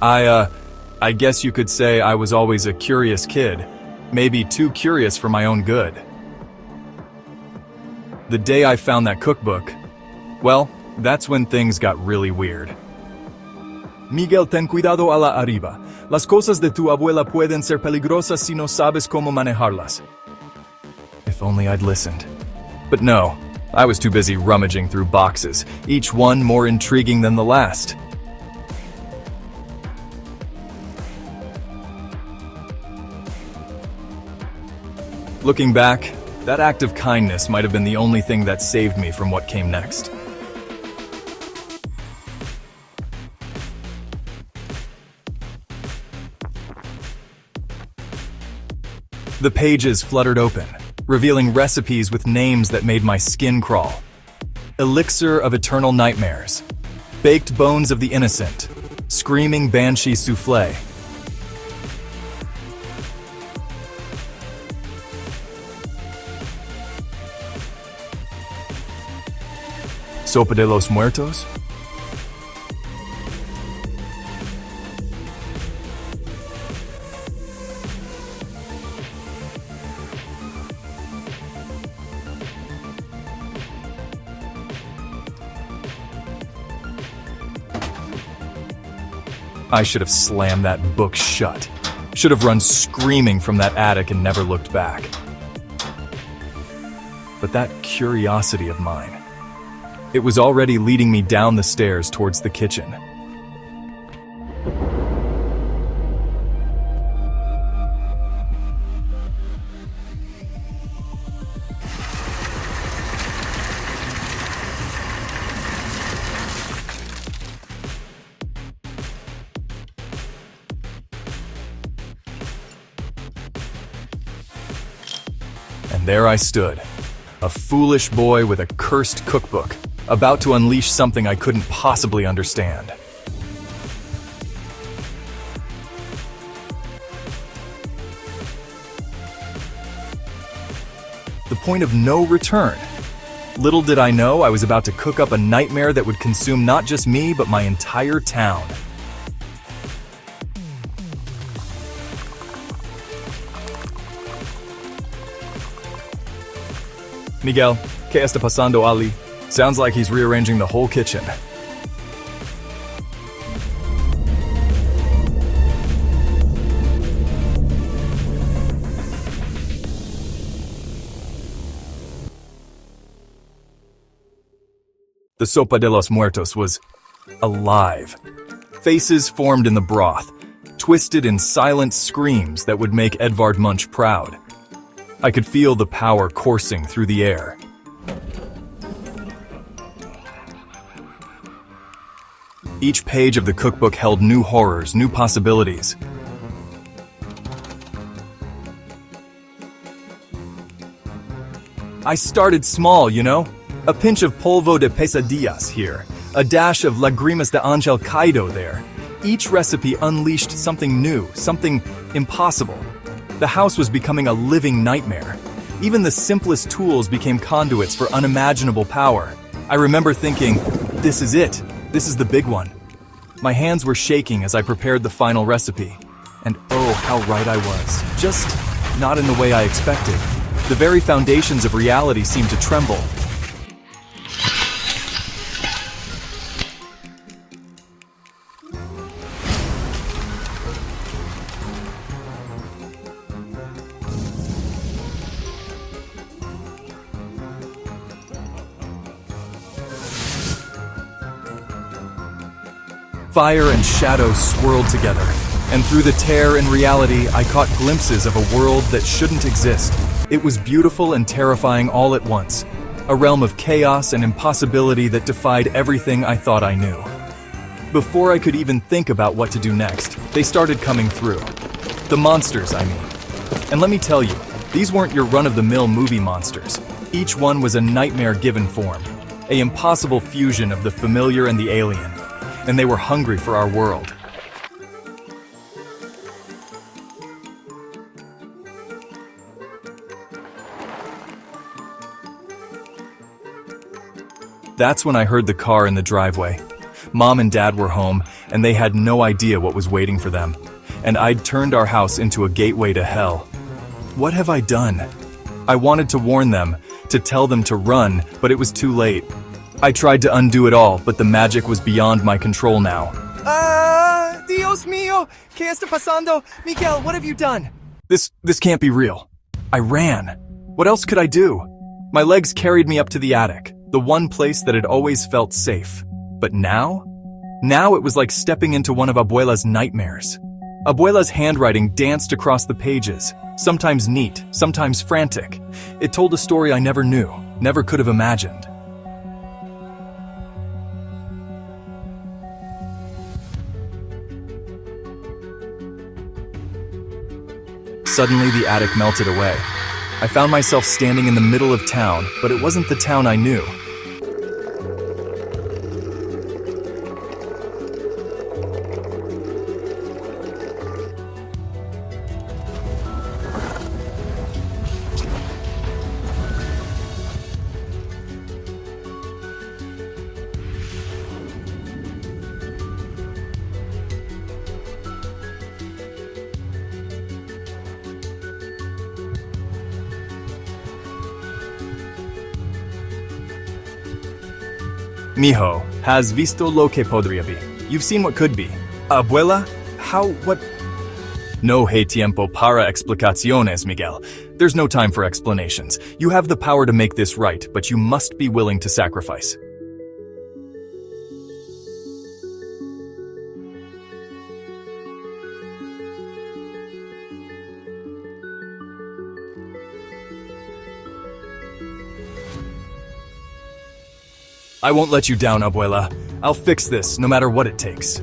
I guess you could say I was always a curious kid. Maybe too curious for my own good. The day I found that cookbook, well, that's when things got really weird. Miguel, ten cuidado a la arriba. Las cosas de tu abuela pueden ser peligrosas si no sabes cómo manejarlas. If only I'd listened. But no, I was too busy rummaging through boxes, each one more intriguing than the last. Looking back, that act of kindness might have been the only thing that saved me from what came next. The pages fluttered open, revealing recipes with names that made my skin crawl. Elixir of Eternal Nightmares, Baked Bones of the Innocent, Screaming Banshee Soufflé. Sopa de los Muertos? I should have slammed that book shut. Should have run screaming from that attic and never looked back. But that curiosity of mine, it was already leading me down the stairs towards the kitchen. And there I stood, a foolish boy with a cursed cookbook, about to unleash something I couldn't possibly understand. The point of no return. Little did I know I was about to cook up a nightmare that would consume not just me, but my entire town. Miguel, ¿qué está pasando, Ali? Sounds like he's rearranging the whole kitchen. The Sopa de los Muertos was alive. Faces formed in the broth, twisted in silent screams that would make Edvard Munch proud. I could feel the power coursing through the air. Each page of the cookbook held new horrors, new possibilities. I started small, you know? A pinch of polvo de pesadillas here, a dash of lagrimas de ángel caído there. Each recipe unleashed something new, something impossible. The house was becoming a living nightmare. Even the simplest tools became conduits for unimaginable power. I remember thinking, this is it. This is the big one. My hands were shaking as I prepared the final recipe. And oh, how right I was. Just not in the way I expected. The very foundations of reality seemed to tremble. Fire and shadow swirled together, and through the tear in reality, I caught glimpses of a world that shouldn't exist. It was beautiful and terrifying all at once, a realm of chaos and impossibility that defied everything I thought I knew. Before I could even think about what to do next, they started coming through. The monsters, I mean. And let me tell you, these weren't your run-of-the-mill movie monsters. Each one was a nightmare given form, an impossible fusion of the familiar and the alien. And they were hungry for our world. That's when I heard the car in the driveway. Mom and Dad were home, and they had no idea what was waiting for them. And I'd turned our house into a gateway to hell. What have I done? I wanted to warn them, to tell them to run, but it was too late. I tried to undo it all, but the magic was beyond my control now. Dios mío, ¿qué está pasando? Miguel, what have you done? This can't be real. I ran. What else could I do? My legs carried me up to the attic, the one place that had always felt safe. But now? Now it was like stepping into one of Abuela's nightmares. Abuela's handwriting danced across the pages, sometimes neat, sometimes frantic. It told a story I never knew, never could have imagined. Suddenly, the attic melted away. I found myself standing in the middle of town, but it wasn't the town I knew. Mijo, has visto lo que podría be. You've seen what could be. Abuela? What? No hay tiempo para explicaciones, Miguel. There's no time for explanations. You have the power to make this right, but you must be willing to sacrifice. I won't let you down, Abuela. I'll fix this, no matter what it takes.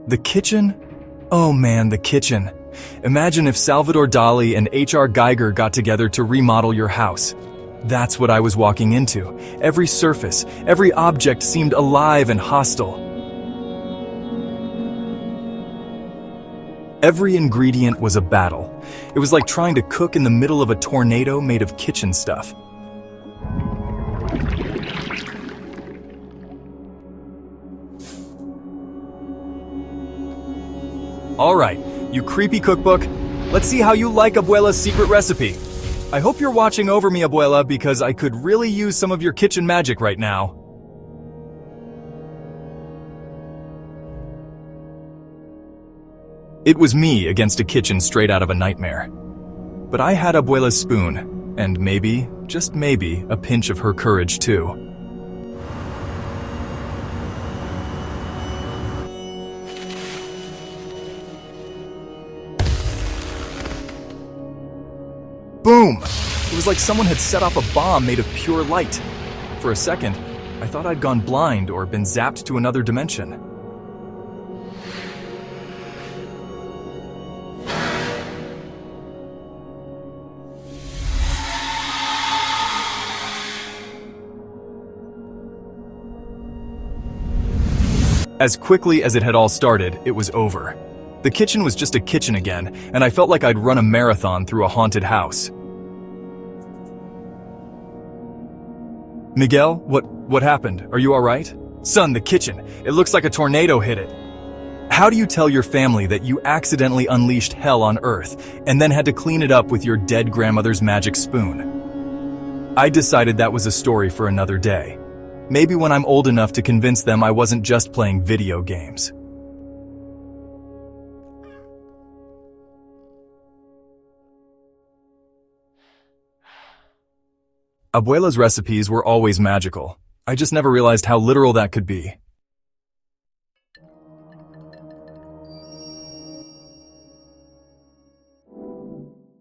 The kitchen? Oh man, the kitchen. Imagine if Salvador Dali and H.R. Geiger got together to remodel your house. That's what I was walking into. Every surface, every object seemed alive and hostile. Every ingredient was a battle. It was like trying to cook in the middle of a tornado made of kitchen stuff. All right, you creepy cookbook, let's see how you like Abuela's secret recipe. I hope you're watching over me, Abuela, because I could really use some of your kitchen magic right now. It was me against a kitchen straight out of a nightmare. But I had Abuela's spoon, and maybe, just maybe, a pinch of her courage too. Boom! It was like someone had set off a bomb made of pure light. For a second, I thought I'd gone blind or been zapped to another dimension. As quickly as it had all started, it was over. The kitchen was just a kitchen again, and I felt like I'd run a marathon through a haunted house. Miguel, what happened? Are you all right? Son, the kitchen. It looks like a tornado hit it. How do you tell your family that you accidentally unleashed hell on Earth and then had to clean it up with your dead grandmother's magic spoon? I decided that was a story for another day. Maybe when I'm old enough to convince them I wasn't just playing video games. Abuela's recipes were always magical. I just never realized how literal that could be.